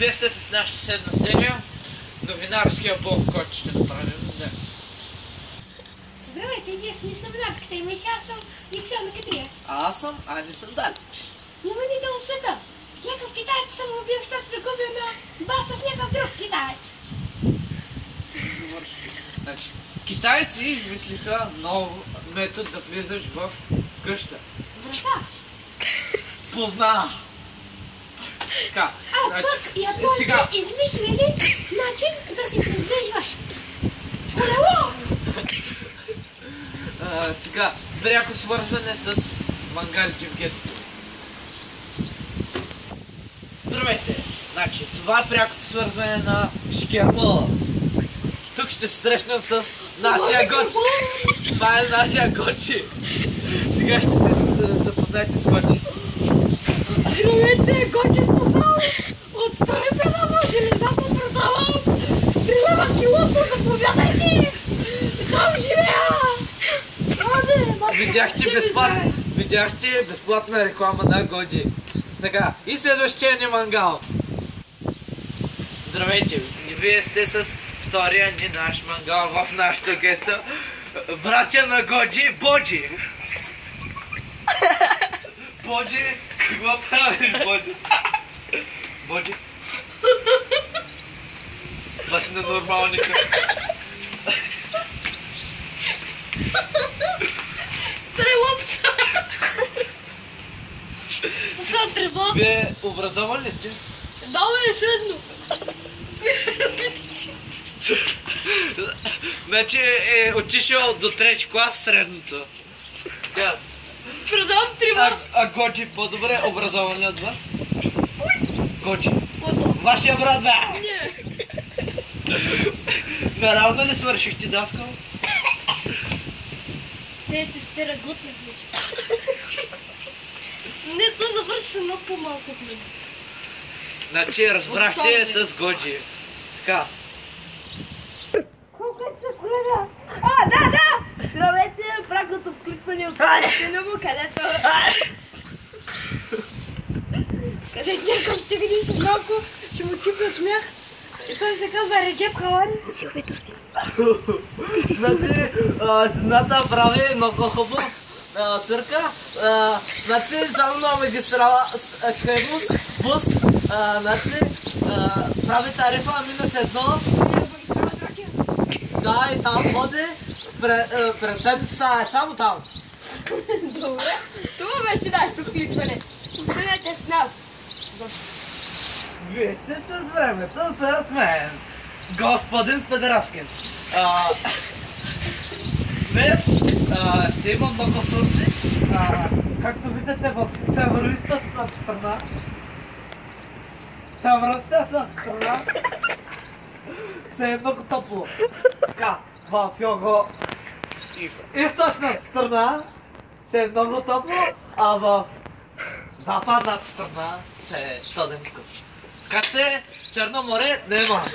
Вие сте с нашата седма серия. Новинарския блок, който ще направим днес. Здравейте, ние сме с новинарската емисия. Аз съм Никсиана Катрия. А аз съм Ани Сандалич. Новините от света. Някакъв китаец съм убил, защото загубил на бас с някакъв друг китаец. Значи, китайци измислиха нов метод да влизаш в къща. Врата. Позна! Така, значи, пък японци измислили начин да си придвижваш колело. Сега, пряко свързване с мангалите в гетото. Здравейте! Значи, това е прякото свързване на Шкермола. Тук ще се срещнем с нашия Гочи. Това е нашия Гочи. Сега ще се запознаете с Гочи. Здравейте, Гочи спасал от Столипена му, железата продавам. 3 лева килото, заповядайте! Там живея! Видяхте безплатна реклама на Годжи. Така, и следващия ни мангал. Здравейте, вие сте с втория ни наш мангал в нашото гето. Братя на Годжи, Боджи. Боджи, какво правиш, Боджи? Боджи? Бас на нормалника. Трелопса! Са треба. Вие образован ли сте? Долу е средно. Значи е отишъл до 3 клас средното. Да. Продам треба. А Годжи по-добре образован ли от вас? Годжи. Вашия брат, бе! Не. Наравно ли свършихте даскал? Те вчера глътнах нещо. Не, той завърши много по-малко от мен. Значи разбрахте с Годжи. Така. Колко е се, колега? Да! Здравейте, пракното вклипване от Филимо, където някакъв циганин малко ще му чипи от смях. И той се казва Реджеп Халари. Силвето си. Значи, жената прави много хубаво свирка. Значи, само на магистрала Хемус, бус, значи, прави тарифа -1. Да, и там ходи, през седмица е само там. Добре, това беше нашето вклипване. Останете с нас. Вие сте с времето с мен, господин Педераскин. Днес ще има много слънце. Както виждате в северо-источната страна, се е много топло. Така, в юго-източната страна се е много топло, а в западната страна се е студенско. Така че Черно море няма.